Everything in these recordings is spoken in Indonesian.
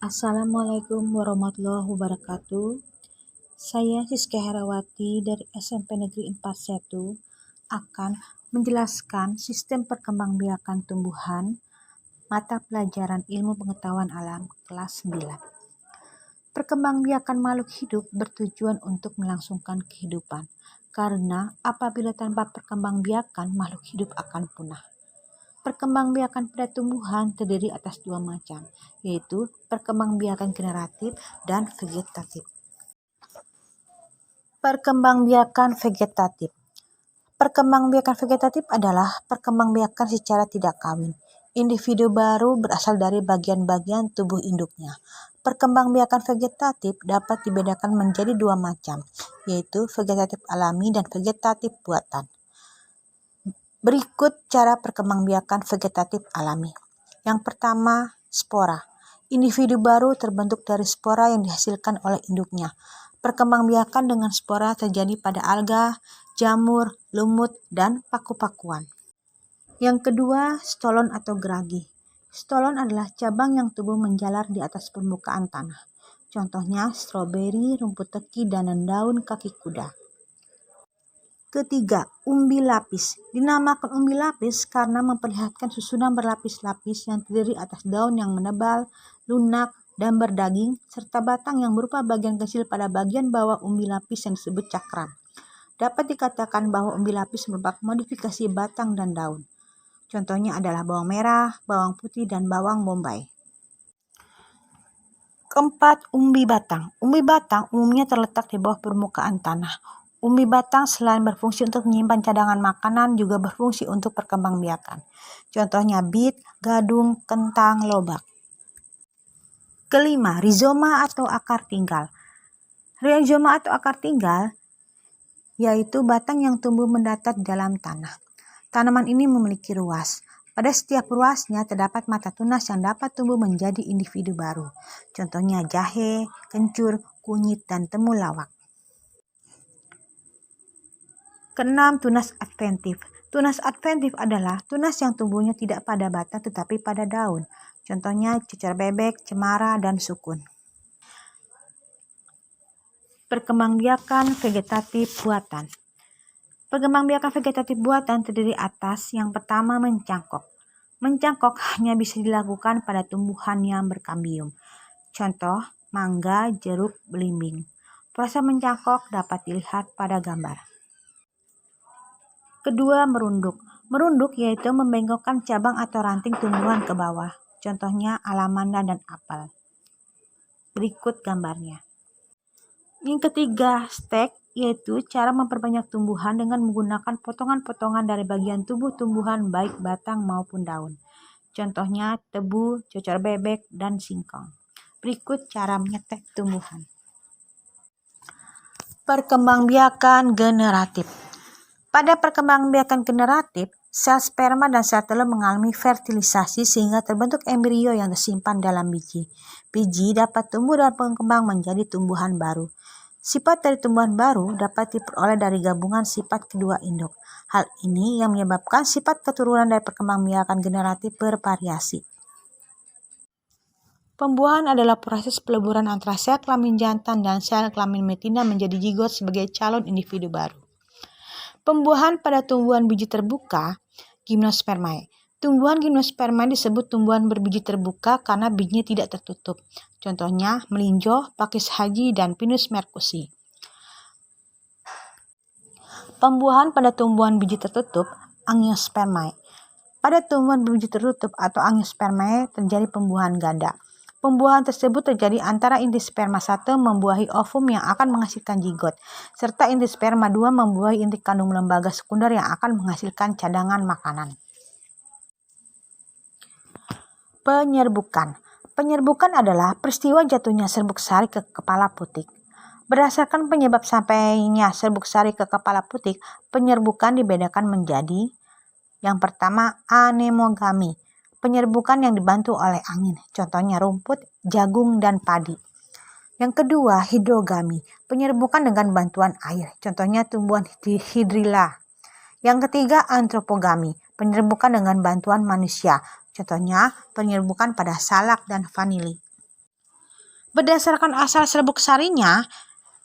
Assalamualaikum warahmatullahi wabarakatuh. Saya Siska Herawati dari SMP Negeri 41 akan menjelaskan sistem perkembangbiakan tumbuhan mata pelajaran Ilmu Pengetahuan Alam kelas 9. Perkembangbiakan makhluk hidup bertujuan untuk melangsungkan kehidupan, karena apabila tanpa perkembangbiakan makhluk hidup akan punah. Perkembangbiakan pada tumbuhan terdiri atas dua macam, yaitu perkembangbiakan generatif dan vegetatif. Perkembangbiakan vegetatif. Perkembangbiakan vegetatif adalah perkembangbiakan secara tidak kawin. Individu baru berasal dari bagian-bagian tubuh induknya. Perkembangbiakan vegetatif dapat dibedakan menjadi dua macam, yaitu vegetatif alami dan vegetatif buatan. Berikut cara perkembangbiakan vegetatif alami. Yang pertama, spora. Individu baru terbentuk dari spora yang dihasilkan oleh induknya. Perkembangbiakan dengan spora terjadi pada alga, jamur, lumut, dan paku-pakuan. Yang kedua, stolon atau geragi. Stolon adalah cabang yang tumbuh menjalar di atas permukaan tanah. Contohnya stroberi, rumput teki, dan daun kaki kuda. Ketiga, umbi lapis. Dinamakan umbi lapis karena memperlihatkan susunan berlapis-lapis yang terdiri atas daun yang menebal, lunak, dan berdaging, serta batang yang berupa bagian kecil pada bagian bawah umbi lapis yang disebut cakram. Dapat dikatakan bahwa umbi lapis merupakan modifikasi batang dan daun. Contohnya adalah bawang merah, bawang putih, dan bawang bombay. Keempat, umbi batang. Umbi batang umumnya terletak di bawah permukaan tanah. Umbi batang selain berfungsi untuk menyimpan cadangan makanan, juga berfungsi untuk perkembangbiakan. Contohnya bit, gadung, kentang, lobak. Kelima, rizoma atau akar tinggal. Rizoma atau akar tinggal yaitu batang yang tumbuh mendatar di dalam tanah. Tanaman ini memiliki ruas. Pada setiap ruasnya terdapat mata tunas yang dapat tumbuh menjadi individu baru. Contohnya jahe, kencur, kunyit, dan temulawak. Keenam, tunas adventif. Tunas adventif adalah tunas yang tumbuhnya tidak pada batang tetapi pada daun. Contohnya cecar bebek, cemara, dan sukun. Perkembangbiakan vegetatif buatan. Perkembangbiakan vegetatif buatan terdiri atas yang pertama mencangkok. Mencangkok hanya bisa dilakukan pada tumbuhan yang berkambium. Contoh mangga, jeruk, belimbing. Proses mencangkok dapat dilihat pada gambar. Kedua, merunduk. Merunduk yaitu membengkokkan cabang atau ranting tumbuhan ke bawah. Contohnya alamanda dan apel. Berikut gambarnya. Yang ketiga, stek, yaitu cara memperbanyak tumbuhan dengan menggunakan potongan-potongan dari bagian tubuh tumbuhan baik batang maupun daun. Contohnya tebu, cocor bebek, dan singkong. Berikut cara menyetek tumbuhan. Perkembangbiakan generatif. Pada perkembangbiakan generatif, sel sperma dan sel telur mengalami fertilisasi sehingga terbentuk embrio yang tersimpan dalam biji. Biji dapat tumbuh dan berkembang menjadi tumbuhan baru. Sifat dari tumbuhan baru dapat diperoleh dari gabungan sifat kedua induk. Hal ini yang menyebabkan sifat keturunan dari perkembangbiakan generatif bervariasi. Pembuahan adalah proses peleburan antara sel kelamin jantan dan sel kelamin betina menjadi zigot sebagai calon individu baru. Pembuahan pada tumbuhan biji terbuka, gimnospermae. Tumbuhan gimnospermae disebut tumbuhan berbiji terbuka karena bijinya tidak tertutup. Contohnya melinjo, pakis haji, dan pinus merkusi. Pembuahan pada tumbuhan biji tertutup, angiospermae. Pada tumbuhan berbiji tertutup atau angiospermae terjadi pembuahan ganda. Pembuahan tersebut terjadi antara inti sperma 1 membuahi ovum yang akan menghasilkan zigot, serta inti sperma 2 membuahi inti kandung lembaga sekunder yang akan menghasilkan cadangan makanan. Penyerbukan. Penyerbukan adalah peristiwa jatuhnya serbuk sari ke kepala putik. Berdasarkan penyebab sampainya serbuk sari ke kepala putik, penyerbukan dibedakan menjadi yang pertama anemogami. Penyerbukan yang dibantu oleh angin, contohnya rumput, jagung, dan padi. Yang kedua, hidrogami. Penyerbukan dengan bantuan air, contohnya tumbuhan hidrilla. Yang ketiga, antropogami. Penyerbukan dengan bantuan manusia, contohnya penyerbukan pada salak dan vanili. Berdasarkan asal serbuk sarinya,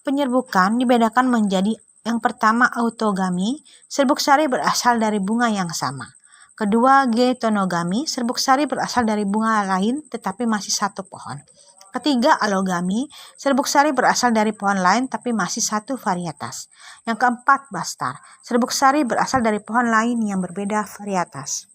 penyerbukan dibedakan menjadi yang pertama autogami, serbuk sari berasal dari bunga yang sama. Kedua getonogami, serbuk sari berasal dari bunga lain tetapi masih satu pohon. Ketiga alogami, serbuk sari berasal dari pohon lain tapi masih satu varietas. Yang keempat bastar, serbuk sari berasal dari pohon lain yang berbeda varietas.